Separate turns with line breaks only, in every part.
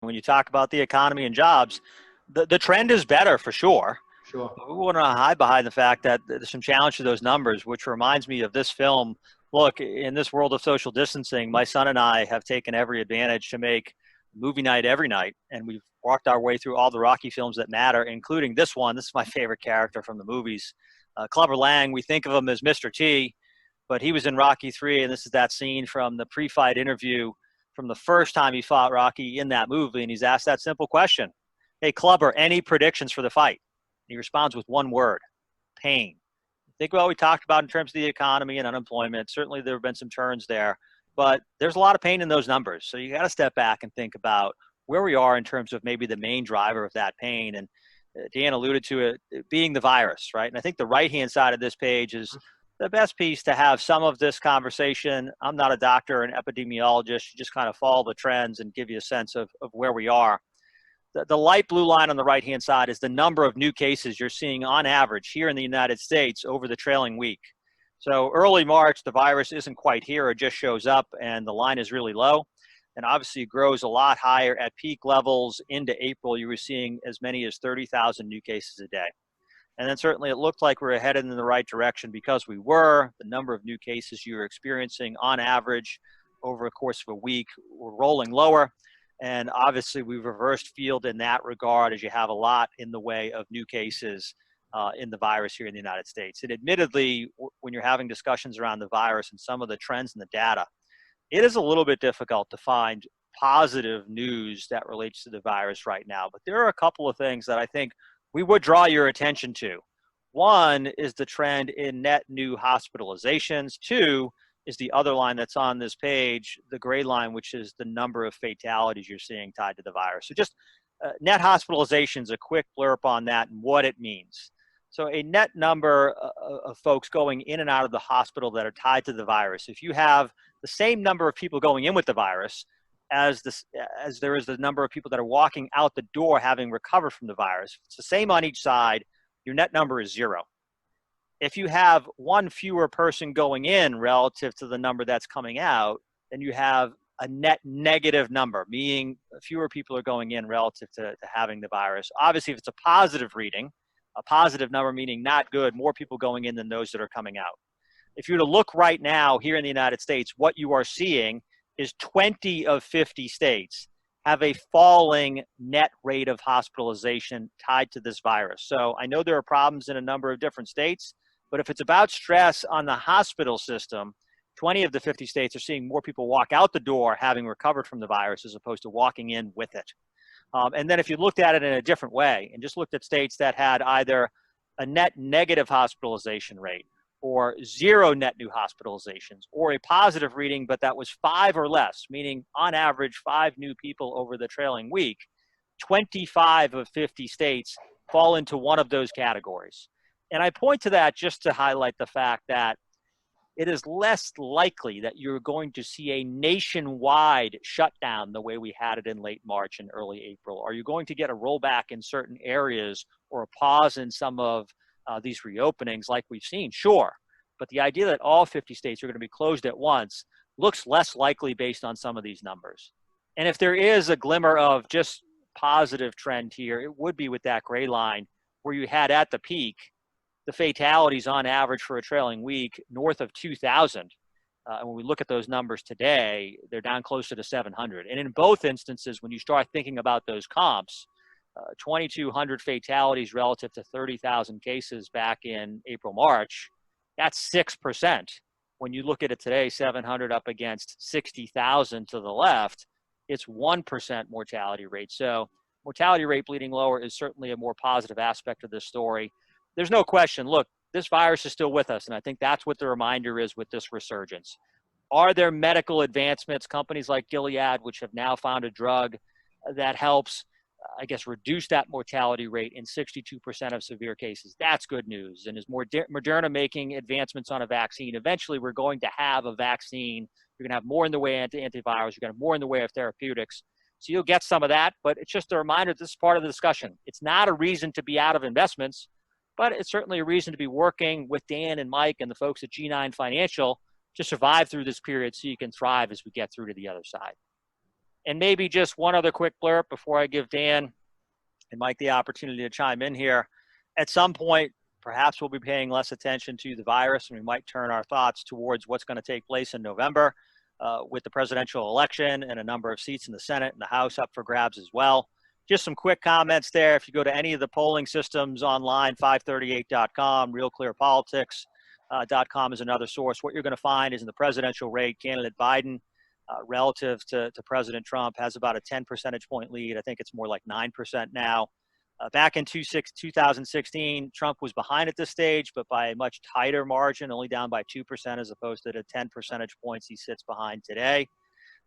when you talk about the economy and jobs, the trend is better for sure.
Sure.
We want to hide behind the fact that there's some challenge to those numbers, which reminds me of this film. Look, in this world of social distancing, my son and I have taken every advantage to make movie night every night, and we've walked our way through all the Rocky films that matter, including this one. This is my favorite character from the movies. Clubber Lang, we think of him as Mr. T, but he was in Rocky 3, and this is that scene from the pre-fight interview from the first time he fought Rocky in that movie, and he's asked that simple question: hey, Clubber, any predictions for the fight? And he responds with one word: pain. Think about what we talked about in terms of the economy and unemployment. Certainly there have been some turns there, but there's a lot of pain in those numbers. So you got to step back and think about where we are in terms of maybe the main driver of that pain. And Dan alluded to it being the virus, right? And I think the right-hand side of this page is the best piece to have some of this conversation. I'm not a doctor or an epidemiologist. You just kind of follow the trends and give you a sense of where we are. The light blue line on the right-hand side is the number of new cases you're seeing on average here in the United States over the trailing week. So early March, the virus isn't quite here. It just shows up, and the line is really low. And obviously it grows a lot higher at peak levels. Into April, you were seeing as many as 30,000 new cases a day. And then certainly it looked like we were headed in the right direction because we were. The number of new cases you were experiencing on average over the course of a week were rolling lower. And obviously we've reversed field in that regard, as you have a lot in the way of new cases in the virus here in the United States. And admittedly, when you're having discussions around the virus and some of the trends in the data, it is a little bit difficult to find positive news that relates to the virus right now. But there are a couple of things that I think we would draw your attention to. One is the trend in net new hospitalizations. Two is the other line that's on this page, the gray line, which is the number of fatalities you're seeing tied to the virus. So just net hospitalizations, a quick blurb on that and what it means. So a net number of folks going in and out of the hospital that are tied to the virus. If you have the same number of people going in with the virus as there is the number of people that are walking out the door having recovered from the virus, it's the same on each side, your net number is 0. If you have one fewer person going in relative to the number that's coming out, then you have a net negative number, meaning fewer people are going in relative to having the virus. Obviously, if it's a positive reading, a positive number meaning not good, more people going in than those that are coming out. If you were to look right now here in the United States, what you are seeing is 20 of 50 states have a falling net rate of hospitalization tied to this virus. So I know there are problems in a number of different states, but if it's about stress on the hospital system, 20 of the 50 states are seeing more people walk out the door having recovered from the virus as opposed to walking in with it. And then if you looked at it in a different way and just looked at states that had either a net negative hospitalization rate or 0 net new hospitalizations, or a positive reading, but that was 5 or less, meaning on average 5 new people over the trailing week, 25 of 50 states fall into one of those categories. And I point to that just to highlight the fact that it is less likely that you're going to see a nationwide shutdown the way we had it in late March and early April. Are you going to get a rollback in certain areas or a pause in some of these reopenings like we've seen? Sure. But the idea that all 50 states are going to be closed at once looks less likely based on some of these numbers. And if there is a glimmer of just positive trend here, it would be with that gray line where you had at the peak the fatalities on average for a trailing week north of 2,000. And when we look at those numbers today, they're down closer to 700. And in both instances, when you start thinking about those comps, 2,200 fatalities relative to 30,000 cases back in April, March, that's 6%. When you look at it today, 700 up against 60,000 to the left, it's 1% mortality rate. So mortality rate bleeding lower is certainly a more positive aspect of this story. There's no question, look, this virus is still with us, and I think that's what the reminder is with this resurgence. Are there medical advancements, companies like Gilead, which have now found a drug that helps, reduce that mortality rate in 62% of severe cases? That's good news. And as Moderna making advancements on a vaccine, eventually we're going to have a vaccine. You're going to have more in the way of antivirals. You're going to have more in the way of therapeutics. So you'll get some of that, but it's just a reminder this is part of the discussion. It's not a reason to be out of investments, but it's certainly a reason to be working with Dan and Mike and the folks at G9 Financial to survive through this period so you can thrive as we get through to the other side. And maybe just one other quick blurb before I give Dan and Mike the opportunity to chime in here. At some point, perhaps we'll be paying less attention to the virus, and we might turn our thoughts towards what's going to take place in November with the presidential election and a number of seats in the Senate and the House up for grabs as well. Just some quick comments there. If you go to any of the polling systems online, 538.com, realclearpolitics.com is another source. What you're going to find is in the presidential race, candidate Biden, relative to President Trump, has about a 10 percentage point lead. I think it's more like 9% now. Back in 2016, Trump was behind at this stage, but by a much tighter margin, only down by 2% as opposed to the 10 percentage points he sits behind today.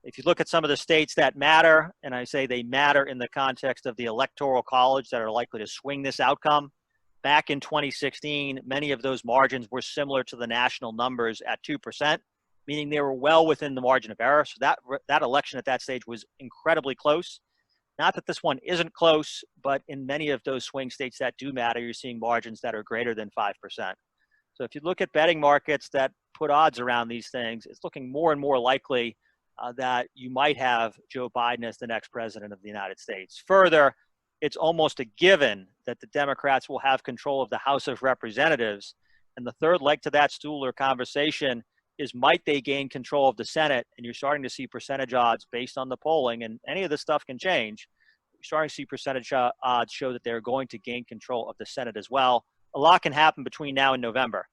If you look at some of the states that matter, and I say they matter in the context of the Electoral College that are likely to swing this outcome, back in 2016, many of those margins were similar to the national numbers at 2%, meaning they were well within the margin of error. So that election at that stage was incredibly close. Not that this one isn't close, but in many of those swing states that do matter, you're seeing margins that are greater than 5%. So if you look at betting markets that put odds around these things, it's looking more and more likely that you might have Joe Biden as the next president of the United States. Further, it's almost a given that the Democrats will have control of the House of Representatives. And the third leg to that stool or conversation is, might they gain control of the Senate? And you're starting to see percentage odds based on the polling, and any of this stuff can change. You're starting to see percentage odds show that they're going to gain control of the Senate as well. A lot can happen between now and November.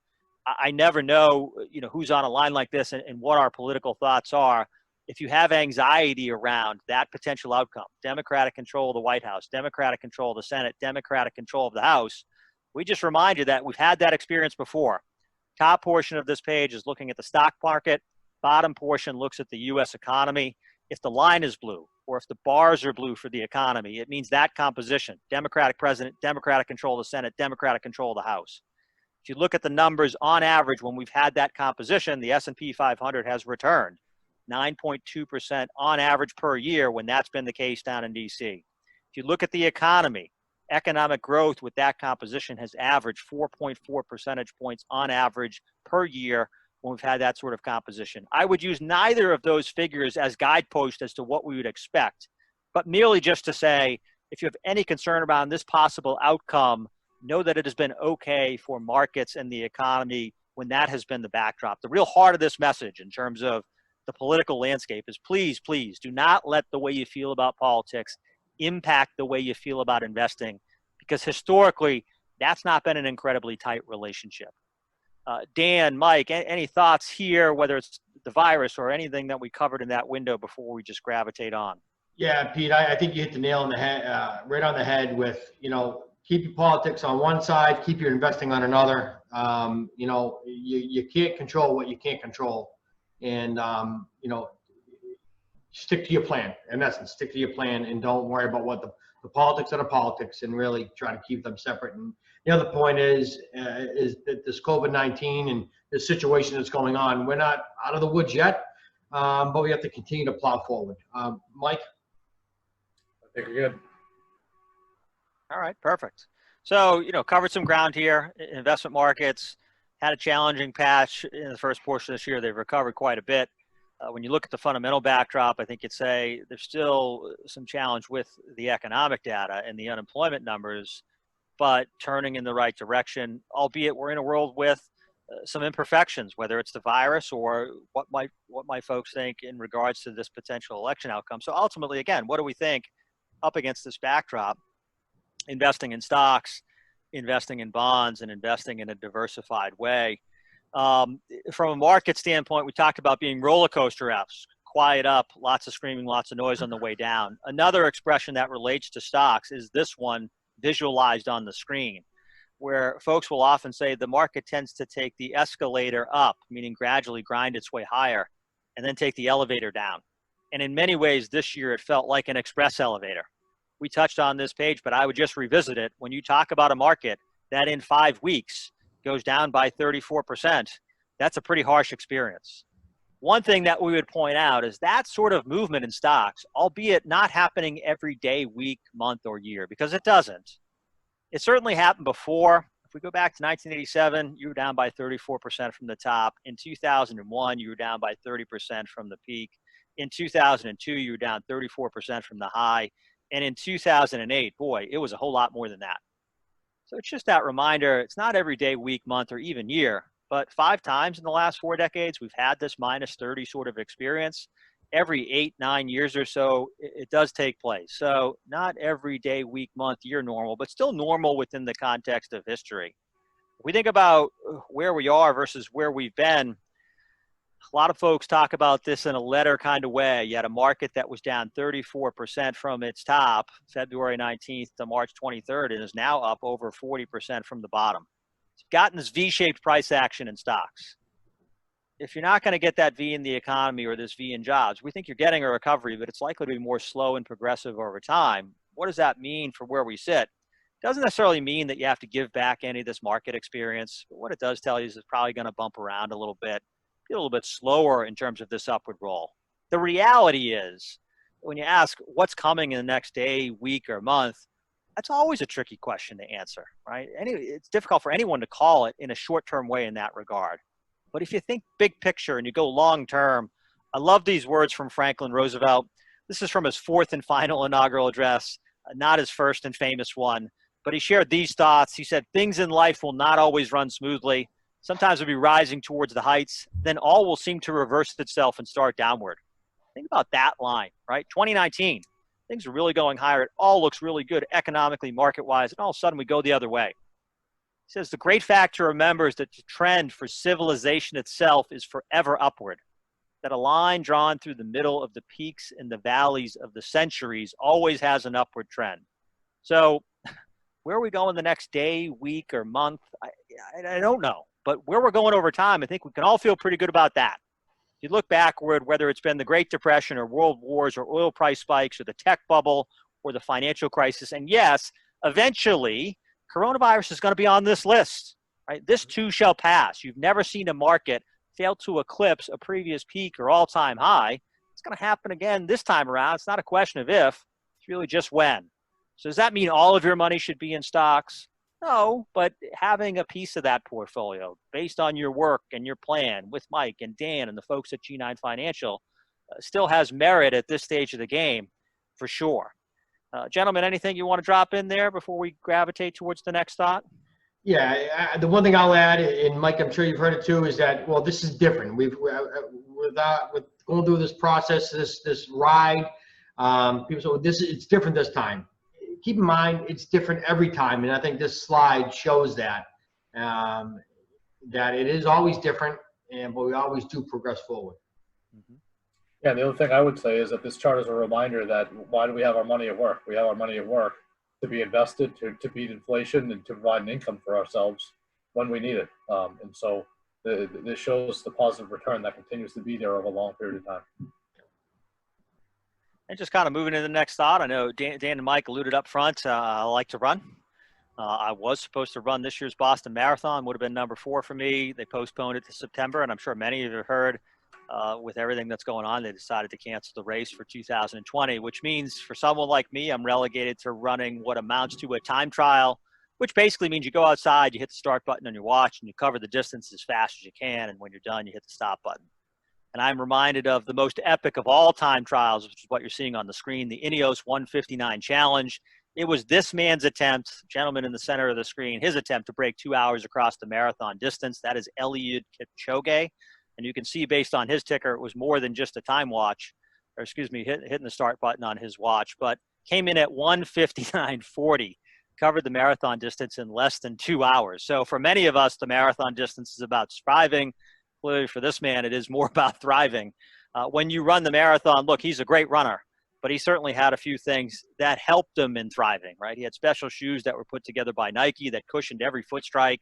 I never know, who's on a line like this and what our political thoughts are. If you have anxiety around that potential outcome, Democratic control of the White House, Democratic control of the Senate, Democratic control of the House, we just remind you that we've had that experience before. Top portion of this page is looking at the stock market. Bottom portion looks at the U.S. economy. If the line is blue, or if the bars are blue for the economy, it means that composition: Democratic president, Democratic control of the Senate, Democratic control of the House. If you look at the numbers on average, when we've had that composition, the S&P 500 has returned 9.2% on average per year when that's been the case down in D.C. If you look at the economy, economic growth with that composition has averaged 4.4 percentage points on average per year when we've had that sort of composition. I would use neither of those figures as guideposts as to what we would expect, but merely just to say, if you have any concern about this possible outcome, know that it has been okay for markets and the economy when that has been the backdrop. The real heart of this message in terms of the political landscape is, please, please do not let the way you feel about politics impact the way you feel about investing, because historically that's not been an incredibly tight relationship. Dan, Mike, any thoughts here, whether it's the virus or anything that we covered in that window before we just gravitate on?
Yeah, Pete, I think you hit the nail on the head, right on the head with, keep your politics on one side, keep your investing on another. You can't control what you can't control. And, stick to your plan. In essence, stick to your plan and don't worry about what the politics are the politics, and really try to keep them separate. And the other point is that this COVID-19 and this situation that's going on, we're not out of the woods yet, but we have to continue to plow forward. Mike?
I think you're good.
All right, perfect. So, covered some ground here. Investment markets had a challenging patch in the first portion of this year. They've recovered quite a bit. When you look at the fundamental backdrop, I think you'd say there's still some challenge with the economic data and the unemployment numbers, but turning in the right direction, albeit we're in a world with some imperfections, whether it's the virus or what might folks think in regards to this potential election outcome. So ultimately, again, what do we think up against this backdrop? Investing in stocks, investing in bonds, and investing in a diversified way. From a market standpoint, we talked about being roller coaster-esque, quiet up, lots of screaming, lots of noise on the way down. Another expression that relates to stocks is this one visualized on the screen, where folks will often say the market tends to take the escalator up, meaning gradually grind its way higher, and then take the elevator down. And in many ways this year, it felt like an express elevator. We touched on this page, but I would just revisit it. When you talk about a market that in 5 weeks goes down by 34%, that's a pretty harsh experience. One thing that we would point out is that sort of movement in stocks, albeit not happening every day, week, month, or year, because it doesn't. It certainly happened before. If we go back to 1987, you were down by 34% from the top. In 2001, you were down by 30% from the peak. In 2002, you were down 34% from the high. And in 2008, boy, it was a whole lot more than that. So it's just that reminder, it's not every day, week, month, or even year, but 5 times in the last 4 decades, we've had this minus 30 sort of experience. Every 8, 9 years or so, it does take place. So not every day, week, month, year normal, but still normal within the context of history. If we think about where we are versus where we've been, a lot of folks talk about this in a letter kind of way. You had a market that was down 34% from its top, February 19th to March 23rd, and is now up over 40% from the bottom. It's gotten this V-shaped price action in stocks. If you're not going to get that V in the economy or this V in jobs, we think you're getting a recovery, but it's likely to be more slow and progressive over time. What does that mean for where we sit? It doesn't necessarily mean that you have to give back any of this market experience, but what it does tell you is it's probably going to bump around a little bit. A little bit slower in terms of this upward roll. The reality is, when you ask what's coming in the next day, week, or month, that's always a tricky question to answer, right? It's difficult for anyone to call it in a short-term way in that regard. But if you think big picture and you go long-term, I love these words from Franklin Roosevelt. This is from his 4th and final inaugural address, not his first and famous one, but he shared these thoughts. He said, "Things in life will not always run smoothly. Sometimes we'll be rising towards the heights, then all will seem to reverse itself and start downward." Think about that line, right? 2019, things are really going higher. It all looks really good economically, market-wise, and all of a sudden we go the other way. He says, the great fact to remember is that the trend for civilization itself is forever upward, that a line drawn through the middle of the peaks and the valleys of the centuries always has an upward trend. So where are we going the next day, week, or month? I don't know. But where we're going over time, I think we can all feel pretty good about that. If you look backward, whether it's been the Great Depression or world wars or oil price spikes or the tech bubble or the financial crisis, and yes, eventually, coronavirus is going to be on this list, right? This too shall pass. You've never seen a market fail to eclipse a previous peak or all-time high. It's going to happen again this time around. It's not a question of if, it's really just when. So does that mean all of your money should be in stocks? No, but having a piece of that portfolio based on your work and your plan with Mike and Dan and the folks at G9 Financial still has merit at this stage of the game for sure. Gentlemen, anything you want to drop in there before we gravitate towards the next thought?
Yeah, the one thing I'll add, and Mike, I'm sure you've heard it too, is that, well, this is different. With going through this process, this ride, people say, well, it's different this time. Keep in mind, it's different every time, and I think this slide shows that that it is always different, but we always do progress forward.
Mm-hmm. Yeah, the other thing I would say is that this chart is a reminder that why do we have our money at work? We have our money at work to be invested, to beat inflation, and to provide an income for ourselves when we need it. And so this shows the positive return that continues to be there over a long period of time.
And just kind of moving to the next thought, I know Dan and Mike alluded up front, I like to run. I was supposed to run this year's Boston Marathon, would have been number 4 for me. They postponed it to September, and I'm sure many of you have heard with everything that's going on, they decided to cancel the race for 2020, which means for someone like me, I'm relegated to running what amounts to a time trial, which basically means you go outside, you hit the start button on your watch, and you cover the distance as fast as you can, and when you're done, you hit the stop button. And I'm reminded of the most epic of all time trials, which is what you're seeing on the screen, the Ineos 159 Challenge. It was this man's attempt, gentleman in the center of the screen, his attempt to break 2 hours across the marathon distance. That is Eliud Kipchoge. And you can see based on his ticker, it was more than just a time watch, or excuse me, hitting the start button on his watch, but came in at 1:59:40, covered the marathon distance in less than 2 hours. So for many of us, the marathon distance is about striving. Clearly for this man, it is more about thriving. When you run the marathon, look, he's a great runner, but he certainly had a few things that helped him in thriving, right? He had special shoes that were put together by Nike that cushioned every foot strike.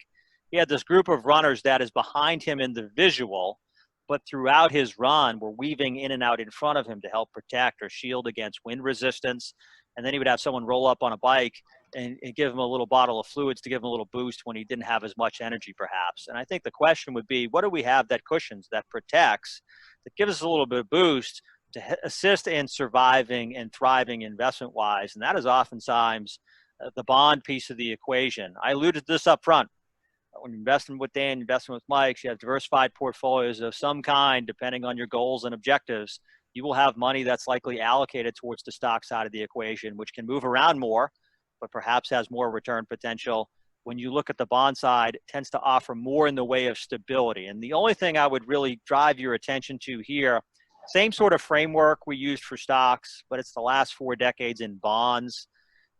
He had this group of runners that is behind him in the visual, but throughout his run were weaving in and out in front of him to help protect or shield against wind resistance. And then he would have someone roll up on a bike and give him a little bottle of fluids to give him a little boost when he didn't have as much energy perhaps. And I think the question would be, what do we have that cushions, that protects, that gives us a little bit of boost to assist in surviving and thriving investment-wise? And that is oftentimes the bond piece of the equation. I alluded to this up front. When you're investing with Dan, investing with Mike, you have diversified portfolios of some kind, depending on your goals and objectives. you will have money that's likely allocated towards the stock side of the equation, which can move around more, but perhaps has more return potential. When you look at the bond side, it tends to offer more in the way of stability. And the only thing I would really drive your attention to here, same sort of framework we used for stocks, but it's the last 4 decades in bonds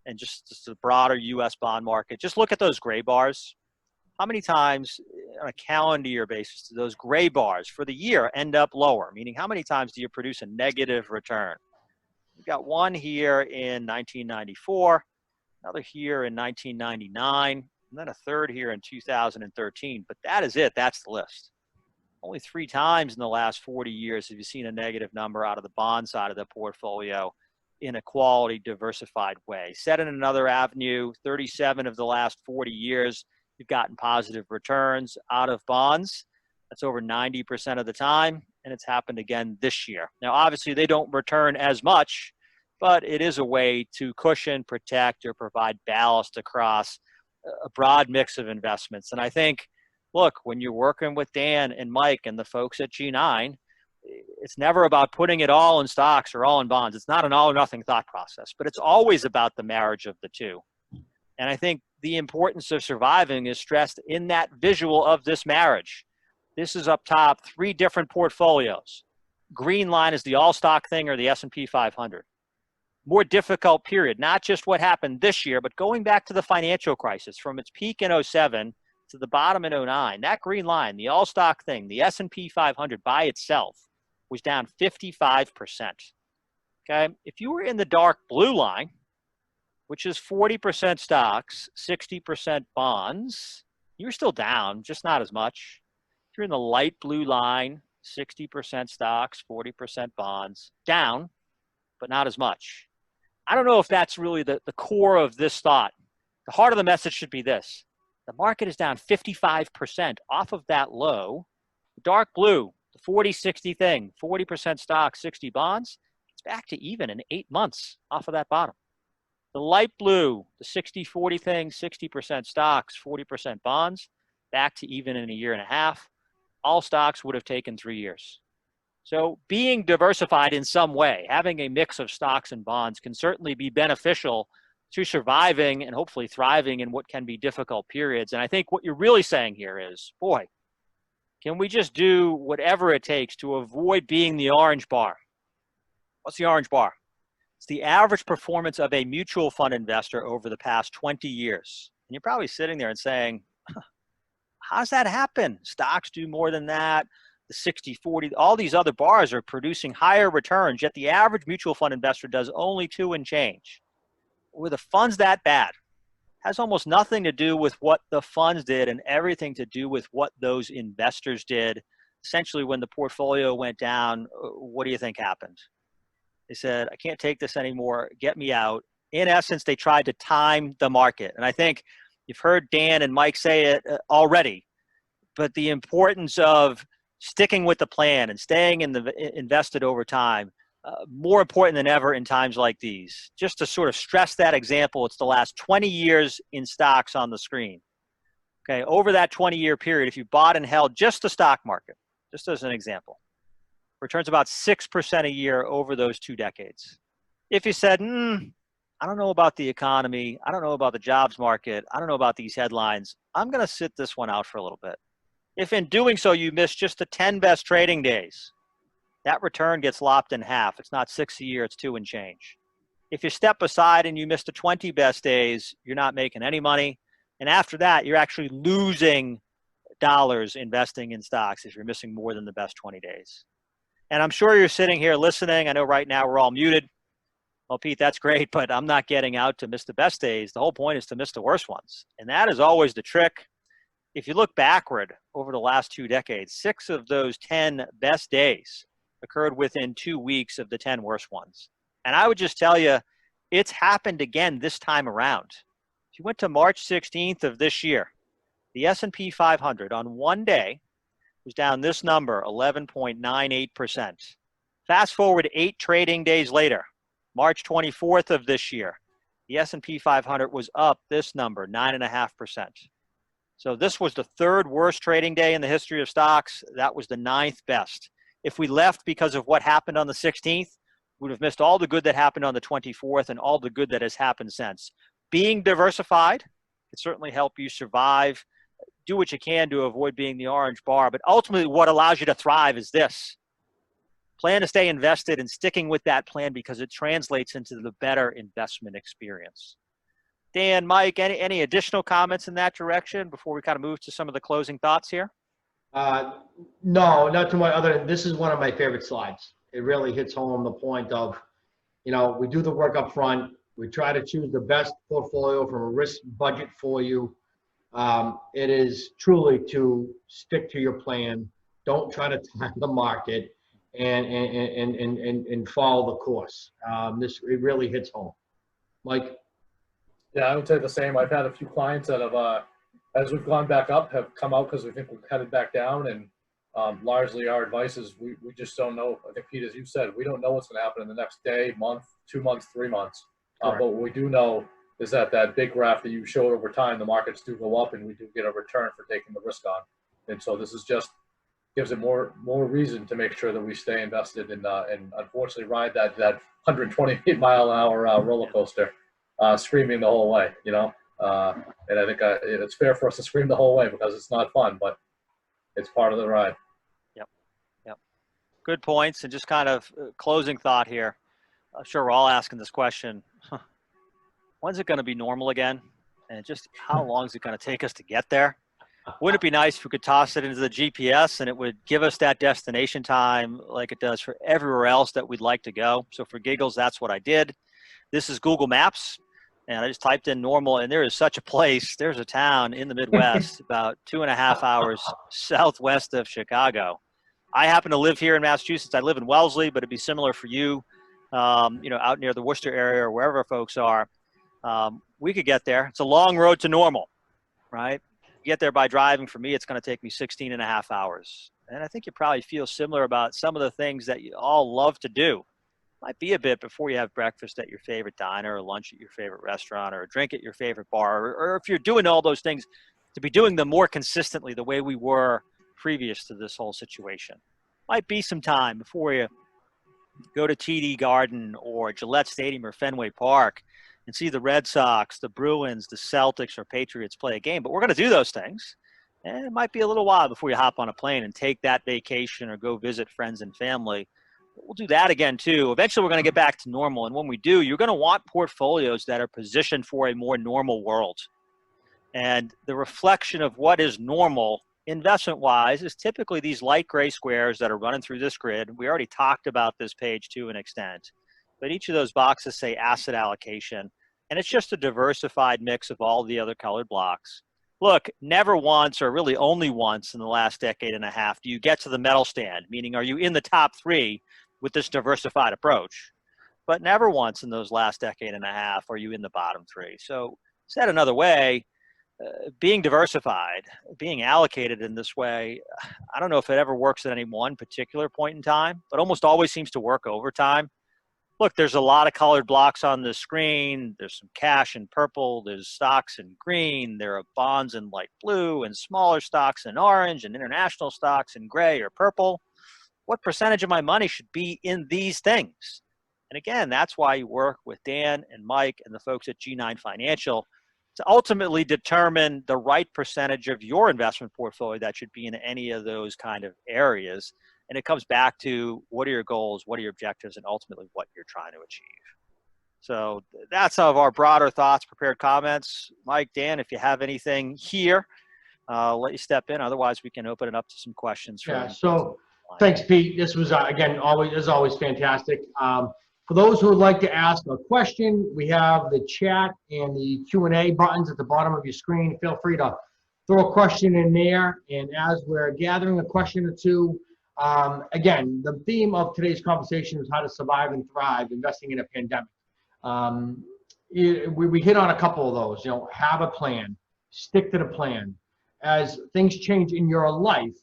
and just the broader U.S. bond market. Just look at those gray bars. How many times on a calendar year basis do those gray bars for the year end up lower? Meaning, how many times do you produce a negative return? We've got one here in 1994, another here in 1999, and then a third here in 2013. But that is it. That's the list. Only 3 times in the last 40 years have you seen a negative number out of the bond side of the portfolio in a quality, diversified way. Said in another avenue, 37 of the last 40 years, you've gotten positive returns out of bonds. That's over 90% of the time, and it's happened again this year. Now, obviously, they don't return as much, but it is a way to cushion, protect, or provide ballast across a broad mix of investments. And I think, look, when you're working with Dan and Mike and the folks at G9, it's never about putting it all in stocks or all in bonds. It's not an all or nothing thought process, but it's always about the marriage of the two. And I think the importance of surviving is stressed in that visual of this marriage. This is up top, 3 different portfolios. Green line is the all stock thing or the S&P 500. More difficult period, not just what happened this year, but going back to the financial crisis from its peak in 07 to the bottom in 09. That green line, the all stock thing, the S&P 500 by itself was down 55%. Okay, if you were in the dark blue line, which is 40% stocks, 60% bonds, you're still down, just not as much. If you're in the light blue line, 60% stocks, 40% bonds, down, but not as much. I don't know if that's really the core of this thought. The heart of the message should be this. The market is down 55% off of that low. The dark blue, the 40-60 thing, 40% stocks, 60 bonds, it's back to even in 8 months off of that bottom. The light blue, the 60-40 thing, 60% stocks, 40% bonds, back to even in a year and a half. All stocks would have taken 3 years. So being diversified in some way, having a mix of stocks and bonds can certainly be beneficial to surviving and hopefully thriving in what can be difficult periods. And I think what you're really saying here is, boy, can we just do whatever it takes to avoid being the orange bar? What's the orange bar? It's the average performance of a mutual fund investor over the past 20 years. And you're probably sitting there and saying, how does that happen? Stocks do more than that. The 60-40, all these other bars are producing higher returns, yet the average mutual fund investor does only 2 and change. Were the funds that bad? Has almost nothing to do with what the funds did and everything to do with what those investors did. Essentially, when the portfolio went down, what do you think happened? They said, I can't take this anymore. Get me out. In essence, they tried to time the market. And I think you've heard Dan and Mike say it already, but the importance of sticking with the plan and staying invested over time, more important than ever in times like these. Just to sort of stress that example, it's the last 20 years in stocks on the screen. Okay, over that 20-year period, if you bought and held just the stock market, just as an example, returns about 6% a year over those 2 decades. If you said, I don't know about the economy, I don't know about the jobs market, I don't know about these headlines, I'm going to sit this one out for a little bit. If in doing so you miss just the 10 best trading days, that return gets lopped in half. It's not 6 a year, it's 2 and change. If you step aside and you miss the 20 best days, you're not making any money. And after that, you're actually losing dollars investing in stocks if you're missing more than the best 20 days. And I'm sure you're sitting here listening. I know right now we're all muted. Well, Pete, that's great, but I'm not getting out to miss the best days. The whole point is to miss the worst ones. And that is always the trick. If you look backward over the last 2 decades, 6 of those 10 best days occurred within 2 weeks of the 10 worst ones. And I would just tell you, it's happened again this time around. If you went to March 16th of this year, the S&P 500 on one day was down this number, 11.98%. Fast forward 8 trading days later, March 24th of this year, the S&P 500 was up this number, 9.5%. So this was the 3rd worst trading day in the history of stocks. That was the 9th best. If we left because of what happened on the 16th, we'd have missed all the good that happened on the 24th and all the good that has happened since. Being diversified can certainly help you survive. Do what you can to avoid being the orange bar. But ultimately, what allows you to thrive is this. Plan to stay invested and sticking with that plan because it translates into the better investment experience. Dan, Mike, any additional comments in that direction before we kind of move to some of the closing thoughts here?
No, not too much other than this is one of my favorite slides. It really hits home the point of, we do the work up front. We try to choose the best portfolio from a risk budget for you. It is truly to stick to your plan. Don't try to time the market and follow the course. It really hits home. Mike?
Yeah, I would say the same. I've had a few clients that have, as we've gone back up, have come out because we think we've headed back down. And largely our advice is we just don't know. I think, Pete, as you said, we don't know what's going to happen in the next day, month, 2 months, 3 months. But what we do know is that big graph that you showed over time, the markets do go up and we do get a return for taking the risk on. And so this is just gives it more reason to make sure that we stay invested and unfortunately ride that 128-mile-an-hour roller coaster, screaming the whole way, And I think it's fair for us to scream the whole way because it's not fun, but it's part of the ride.
Yep. Good points. And just kind of closing thought here. I'm sure we're all asking this question. When's it going to be normal again? And just how long is it going to take us to get there? Wouldn't it be nice if we could toss it into the GPS and it would give us that destination time like it does for everywhere else that we'd like to go? So for giggles, that's what I did. This is Google Maps. And I just typed in normal, and there is such a place. There's a town in the Midwest about 2.5 hours southwest of Chicago. I happen to live here in Massachusetts. I live in Wellesley, but it'd be similar for you, out near the Worcester area or wherever folks are. We could get there. It's a long road to normal, right? Get there by driving. For me, it's going to take me 16.5 hours. And I think you probably feel similar about some of the things that you all love to do. Might be a bit before you have breakfast at your favorite diner or lunch at your favorite restaurant or a drink at your favorite bar. Or if you're doing all those things, to be doing them more consistently the way we were previous to this whole situation. Might be some time before you go to TD Garden or Gillette Stadium or Fenway Park and see the Red Sox, the Bruins, the Celtics, or Patriots play a game. But we're going to do those things. And it might be a little while before you hop on a plane and take that vacation or go visit friends and family. We'll do that again, too. Eventually, we're going to get back to normal. And when we do, you're going to want portfolios that are positioned for a more normal world. And the reflection of what is normal investment-wise is typically these light gray squares that are running through this grid. We already talked about this page to an extent. But each of those boxes say asset allocation. And it's just a diversified mix of all the other colored blocks. Look, never once or really only once in the last decade and a half do you get to the medal stand, meaning are you in the top 3 with this diversified approach? But never once in those last decade and a half are you in the bottom 3. So said another way, being diversified, being allocated in this way, I don't know if it ever works at any one particular point in time, but almost always seems to work over time. Look, there's a lot of colored blocks on the screen. There's some cash in purple. There's stocks in green. There are bonds in light blue and smaller stocks in orange and international stocks in gray or purple. What percentage of my money should be in these things? And again, that's why you work with Dan and Mike and the folks at G9 Financial to ultimately determine the right percentage of your investment portfolio that should be in any of those kind of areas. And it comes back to what are your goals, what are your objectives, and ultimately what you're trying to achieve. So that's some of our broader thoughts, prepared comments. Mike, Dan, if you have anything here, I'll let you step in. Otherwise, we can open it up to some questions.
Yeah, so thanks, Pete. This was, again, always fantastic. For those who would like to ask a question, we have the chat and the Q&A buttons at the bottom of your screen. Feel free to throw a question in there. And as we're gathering a question or two, again, the theme of today's conversation is how to survive and thrive investing in a pandemic. We hit on a couple of those, have a plan, stick to the plan. As things change in your life,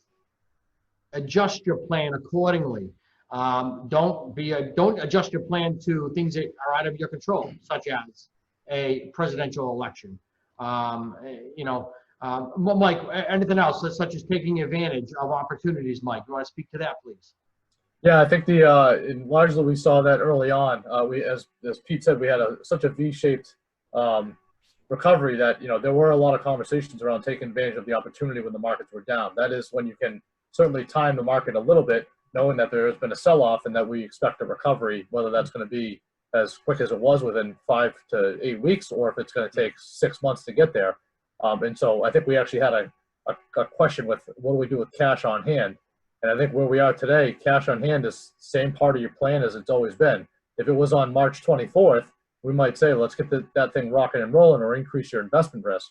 adjust your plan accordingly. Don't adjust your plan to things that are out of your control, such as a presidential election. Mike, anything else, such as taking advantage of opportunities, Mike? You want to speak to that, please?
Yeah, I think and largely we saw that early on. As Pete said, we had such a V-shaped recovery that there were a lot of conversations around taking advantage of the opportunity when the markets were down. That is when you can certainly time the market a little bit, knowing that there has been a sell-off and that we expect a recovery, whether that's going to be as quick as it was within 5 to 8 weeks, or if it's going to take 6 months to get there. And so I think we actually had a question with what do we do with cash on hand. And I think where we are today, cash on hand is the same part of your plan as it's always been. If it was on March 24th, we might say, let's get that thing rocking and rolling or increase your investment risk.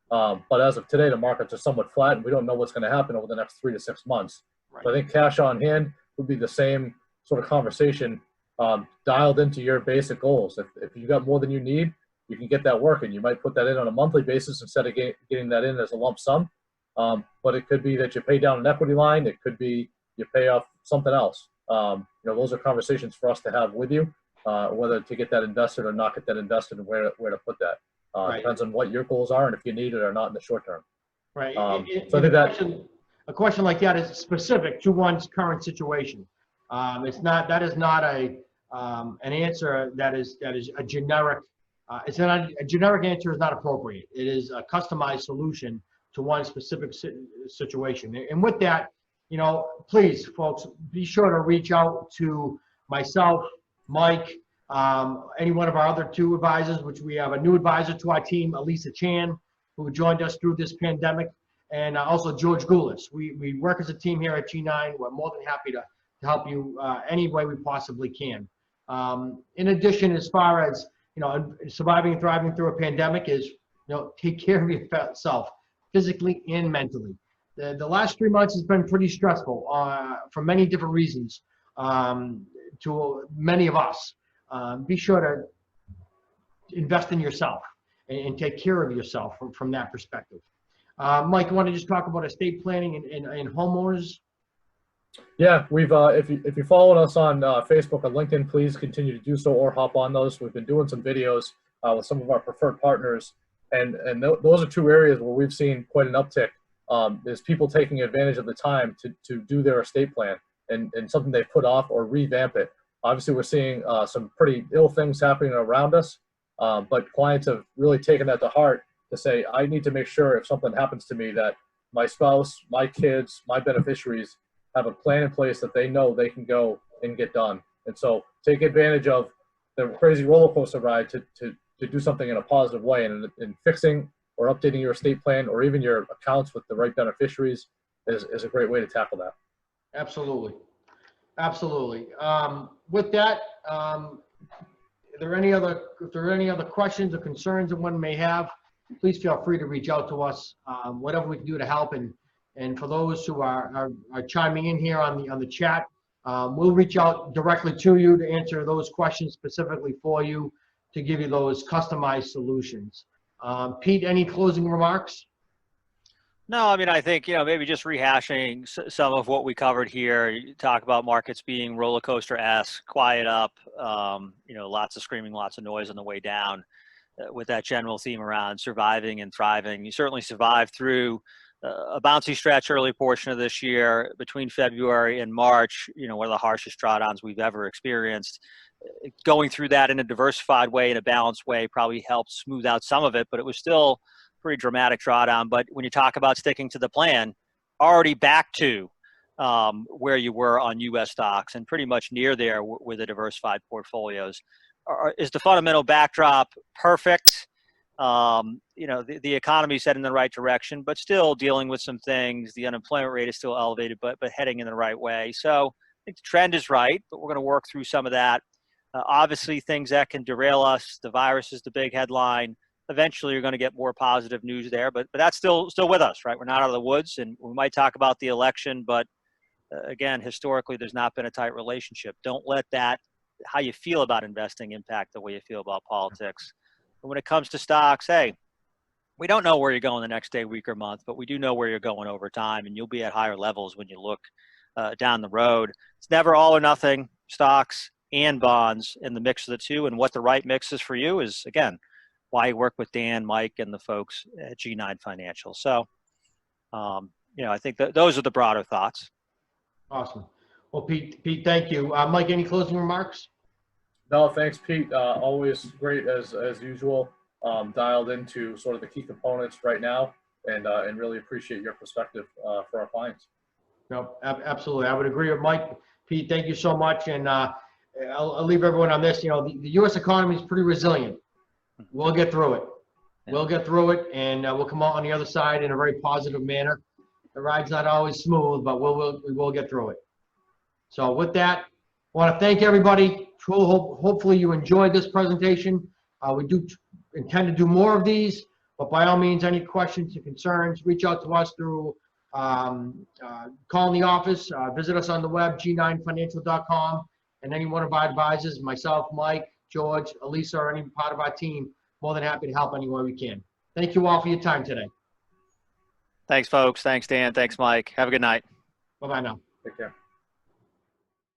But as of today, the markets are somewhat flat and we don't know what's going to happen over the next 3 to 6 months. Right. So I think cash on hand would be the same sort of conversation dialed into your basic goals. If you got more than you need, you can get that working. You might put that in on a monthly basis instead of getting that in as a lump sum. But it could be that you pay down an equity line. It could be you pay off something else. Those are conversations for us to have with you, whether to get that invested or not get that invested and where to put that. Right. Depends on what your goals are and if you need it or not in the short term.
Right.
So I think
a question like that is specific to one's current situation. That is not an answer that is a generic. It's not a generic answer is not appropriate. It is a customized solution to one specific situation. And with that, please, folks, be sure to reach out to myself, Mike, any one of our other 2 advisors, which we have a new advisor to our team, Elisa Chan, who joined us through this pandemic, and also George Goulis. We work as a team here at G9. We're more than happy to help you any way we possibly can. In addition, as far as surviving and thriving through a pandemic is, take care of yourself, physically and mentally. The last 3 months has been pretty stressful for many different reasons to many of us. Be sure to invest in yourself and take care of yourself from that perspective. Mike, you want to just talk about estate planning and homeowners?
Yeah, we've if you followed us on Facebook or LinkedIn, please continue to do so or hop on those. We've been doing some videos with some of our preferred partners, and those are 2 areas where we've seen quite an uptick. Is people taking advantage of the time to do their estate plan and something they put off or revamp it. Obviously, we're seeing some pretty ill things happening around us, but clients have really taken that to heart to say, I need to make sure if something happens to me that my spouse, my kids, my beneficiaries have a plan in place that they know they can go and get done. And so take advantage of the crazy roller coaster ride to do something in a positive way, and fixing or updating your estate plan or even your accounts with the right beneficiaries is a great way to tackle that.
Absolutely. Absolutely. With that, if there are any other questions or concerns that one may have, please feel free to reach out to us. Whatever we can do to help, and for those who are chiming in here on the chat, we'll reach out directly to you to answer those questions specifically for you, to give you those customized solutions. Pete, any closing remarks?
No, I mean, I think, maybe just rehashing some of what we covered here. You talk about markets being roller coaster-esque, quiet up, lots of screaming, lots of noise on the way down, with that general theme around surviving and thriving. You certainly survived through a bouncy stretch early portion of this year between February and March, one of the harshest drawdowns we've ever experienced. Going through that in a diversified way, in a balanced way, probably helped smooth out some of it, but it was still pretty dramatic drawdown. But when you talk about sticking to the plan, already back to where you were on U.S. stocks and pretty much near there with the diversified portfolios. Is the fundamental backdrop perfect? The economy's heading in the right direction, but still dealing with some things. The unemployment rate is still elevated, but heading in the right way. So I think the trend is right, but we're going to work through some of that. Obviously, things that can derail us. The virus is the big headline. Eventually, you're going to get more positive news there, but that's still with us, right? We're not out of the woods, and we might talk about the election, but again, historically, there's not been a tight relationship. Don't let that, how you feel about investing, impact the way you feel about politics. And when it comes to stocks, hey, we don't know where you're going the next day, week, or month, but we do know where you're going over time, and you'll be at higher levels when you look down the road. It's never all or nothing, stocks and bonds in the mix of the 2, and what the right mix is for you is, again, why I work with Dan, Mike, and the folks at G9 Financial. So, I think those are the broader thoughts.
Awesome. Well, Pete, thank you. Mike, any closing remarks?
No, thanks, Pete. Always great as usual. Dialed into sort of the key components right now, and really appreciate your perspective for our clients.
No, absolutely. I would agree with Mike. Pete, thank you so much. And I'll leave everyone on this. You know, the U.S. economy is pretty resilient. We'll get through it. We'll get through it, and we'll come out on the other side in a very positive manner. The ride's not always smooth, but we will get through it. So with that, I want to thank everybody. Hopefully you enjoyed this presentation. We do intend to do more of these, but by all means, any questions or concerns, reach out to us through calling the office, visit us on the web, g9financial.com, and any one of our advisors, myself, Mike, George, Elisa, or any part of our team, more than happy to help any way we can. Thank you all for your time today.
Thanks, folks. Thanks, Dan. Thanks, Mike. Have a good night.
Bye-bye now.
Take care.